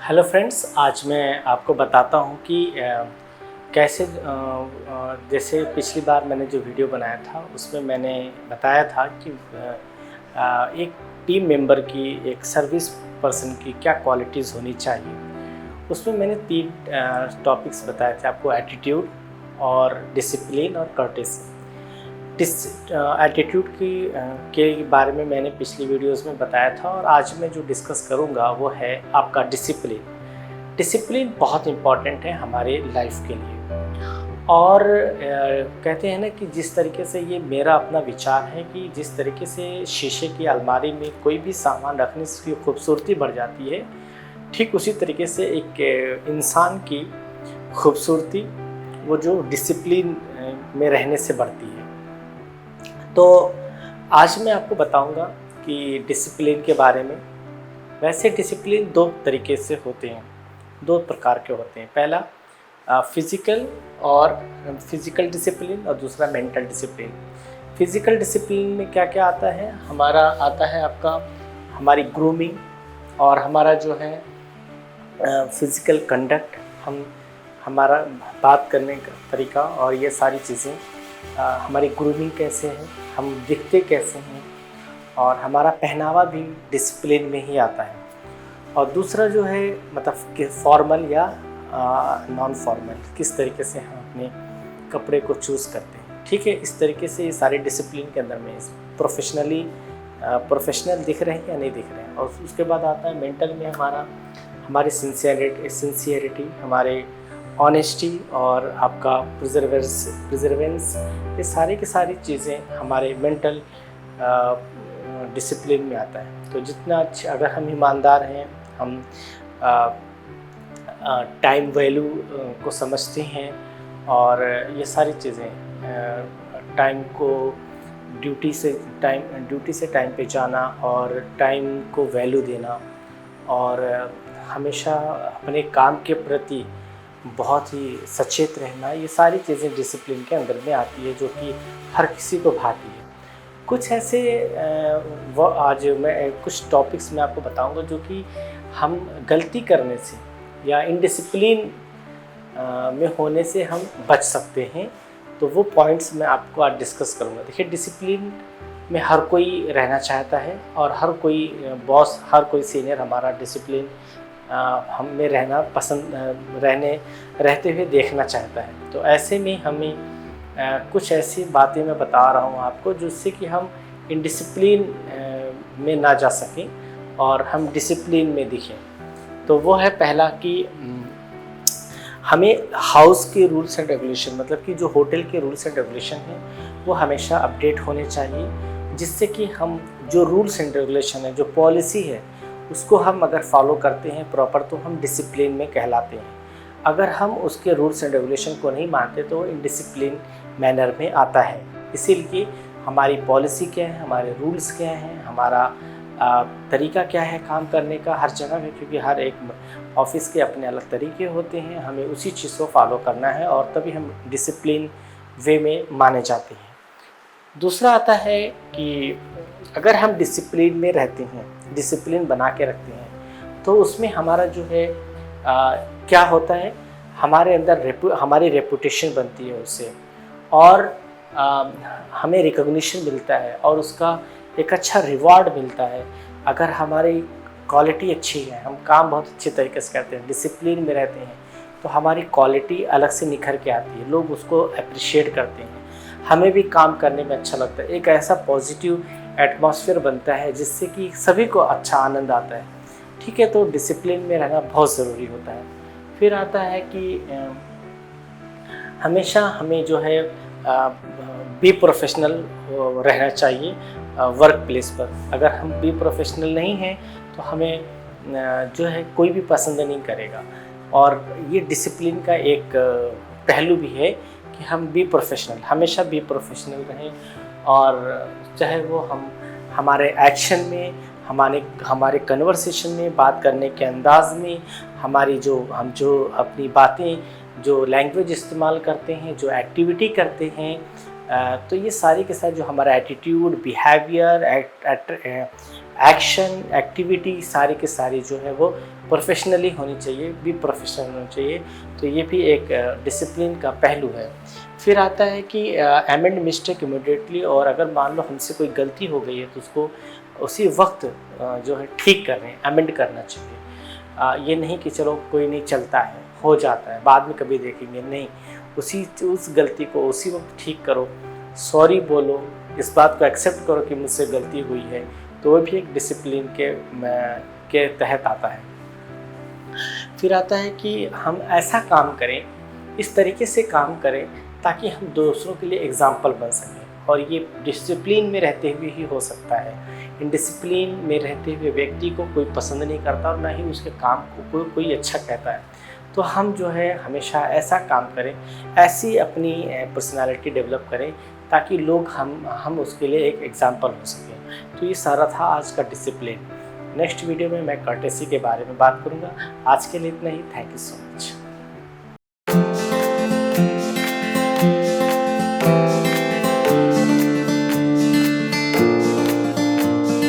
Hello friends, आज मैं आपको बताता हूँ कि कैसे जैसे पिछली बार मैंने जो वीडियो बनाया था उसमें मैंने बताया था कि एक टीम मेंबर की, एक सर्विस पर्सन की क्या क्वालिटीज़ होनी चाहिए। उसमें मैंने 3 टॉपिक्स बताए थे आपको: एटीट्यूड और डिसिप्लिन और कर्टेसी। एटीट्यूड के बारे में मैंने पिछली वीडियोस में बताया था और आज मैं जो डिस्कस करूँगा वो है आपका डिसिप्लिन। डिसिप्लिन बहुत इम्पॉर्टेंट है हमारे लाइफ के लिए। और कहते हैं ना कि जिस तरीके से ये मेरा अपना विचार है कि जिस तरीके से शीशे की अलमारी में कोई भी सामान रखने से उसकी खूबसूरती बढ़ जाती है, ठीक उसी तरीके से एक इंसान की खूबसूरती वो जो डिसिप्लिन में रहने से बढ़ती है। तो आज मैं आपको बताऊंगा कि डिसिप्लिन के बारे में। वैसे डिसिप्लिन 2 तरीके से होते हैं, 2 प्रकार के होते हैं। पहला फिज़िकल डिसिप्लिन और दूसरा मेंटल डिसिप्लिन। फिज़िकल डिसिप्लिन में क्या क्या आता है? हमारा आता है आपका हमारी ग्रूमिंग और हमारा जो है फिज़िकल कंडक्ट, हमारा बात करने का तरीका और ये सारी चीज़ें, हमारी ग्रूमिंग कैसे है, हम दिखते कैसे हैं और हमारा पहनावा भी डिसिप्लिन में ही आता है। और दूसरा जो है मतलब कि फॉर्मल या नॉन फॉर्मल, किस तरीके से हम अपने कपड़े को चूज़ करते हैं। ठीक है, इस तरीके से ये सारे डिसिप्लिन के अंदर में प्रोफेशनल दिख रहे हैं या नहीं दिख रहे हैं। और उसके बाद आता है मेंटल में हमारी सिंसियरिटी, हमारे ऑनेस्टी और आपका प्रिजर्वेंस, ये सारी की सारी चीज़ें हमारे मेंटल डिसिप्लिन में आता है। तो जितना अच्छा अगर हम ईमानदार हैं, हम टाइम वैल्यू को समझते हैं और ये सारी चीज़ें, टाइम को ड्यूटी से टाइम पे जाना और टाइम को वैल्यू देना और हमेशा अपने काम के प्रति बहुत ही सचेत रहना, ये सारी चीज़ें डिसिप्लिन के अंदर में आती है जो कि हर किसी को भाती है। कुछ ऐसे वो आज मैं कुछ टॉपिक्स में आपको बताऊंगा जो कि हम गलती करने से या इनडिसिप्लिन में होने से हम बच सकते हैं। तो वो पॉइंट्स मैं आपको आज डिस्कस करूंगा। देखिए, डिसिप्लिन में हर कोई रहना चाहता है और हर कोई बॉस, हर कोई सीनियर हमारा डिसिप्लिन हम में रहना पसंद रहते हुए देखना चाहता है। तो ऐसे में हमें कुछ ऐसी बातें मैं बता रहा हूँ आपको जिससे कि हम इनडिसिप्लिन में ना जा सकें और हम डिसिप्लिन में दिखें। तो वो है पहला कि हमें हाउस के रूल्स एंड रेगुलेशन, मतलब कि जो होटल के रूल्स एंड रेगुलेशन हैं वो हमेशा अपडेट होने चाहिए, जिससे कि हम जो रूल्स एंड रेगुलेशन है, जो पॉलिसी है, उसको हम अगर फॉलो करते हैं प्रॉपर तो हम डिसिप्लिन में कहलाते हैं। अगर हम उसके रूल्स एंड रेगुलेशन को नहीं मानते तो इनडिसिप्लिन मैनर में आता है। इसीलिए हमारी पॉलिसी क्या है, हमारे रूल्स क्या हैं, हमारा तरीका क्या है काम करने का हर जगह में, क्योंकि हर एक ऑफिस के अपने अलग तरीके होते हैं, हमें उसी चीज़ को फॉलो करना है और तभी हम डिसिप्लिन वे में माने जाते हैं। दूसरा आता है कि अगर हम डिसिप्लिन में रहते हैं, डिसिप्लिन बना के रखते हैं, तो उसमें हमारा जो है क्या होता है, हमारे अंदर हमारी रेपुटेशन बनती है उससे, और हमें रिकॉग्निशन मिलता है और उसका एक अच्छा रिवॉर्ड मिलता है। अगर हमारी क्वालिटी अच्छी है, हम काम बहुत अच्छे तरीके से करते हैं, डिसिप्लिन में रहते हैं, तो हमारी क्वालिटी अलग से निखर के आती है, लोग उसको अप्रिशिएट करते हैं, हमें भी काम करने में अच्छा लगता है, एक ऐसा पॉजिटिव एटमॉस्फेयर बनता है जिससे कि सभी को अच्छा आनंद आता है। ठीक है, तो डिसिप्लिन में रहना बहुत ज़रूरी होता है। फिर आता है कि हमेशा हमें जो है बी प्रोफेशनल रहना चाहिए वर्क प्लेस पर। अगर हम बी प्रोफेशनल नहीं हैं तो हमें जो है कोई भी पसंद नहीं करेगा। और ये डिसिप्लिन का एक पहलू भी है कि हम बी प्रोफेशनल, हमेशा बी प्रोफेशनल रहें, और चाहे वो हम हमारे एक्शन में, हमारे कन्वर्सेशन में, बात करने के अंदाज में, हम जो अपनी बातें, जो लैंग्वेज इस्तेमाल करते हैं, जो एक्टिविटी करते हैं, तो ये सारी के साथ जो हमारा एटीट्यूड, बिहेवियर, एक्शन एक्टिविटी सारी की सारी जो है वो प्रोफेशनली होनी चाहिए, भी प्रोफेशनल होनी चाहिए। तो ये भी एक डिसिप्लिन का पहलू है। फिर आता है कि अमेंड मिस्टेक इमीडिएटली, और अगर मान लो हमसे कोई गलती हो गई है तो उसको उसी वक्त जो है ठीक करने, अमेंड करना चाहिए। ये नहीं कि चलो कोई नहीं, चलता है, हो जाता है, बाद में कभी देखेंगे, नहीं, उस गलती को उसी वक्त ठीक करो, सॉरी बोलो, इस बात को एक्सेप्ट करो कि मुझसे गलती हुई है। तो वो भी एक डिसिप्लिन के तहत आता है। फिर आता है कि हम ऐसा काम करें, इस तरीके से काम करें ताकि हम दूसरों के लिए एग्जाम्पल बन सकें, और ये डिसिप्लिन में रहते हुए ही हो सकता है। इनडिसिप्लिन में रहते हुए व्यक्ति को कोई पसंद नहीं करता और ना ही उसके काम को कोई अच्छा कहता है। तो हम जो है हमेशा ऐसा काम करें, ऐसी अपनी पर्सनालिटी डेवलप करें ताकि लोग हम उसके लिए एक एग्जाम्पल हो सकें। तो ये सारा था आज का डिसिप्लिन। नेक्स्ट वीडियो में मैं कर्टेसी के बारे में बात करूँगा। आज के लिए इतना ही। Thank you so much.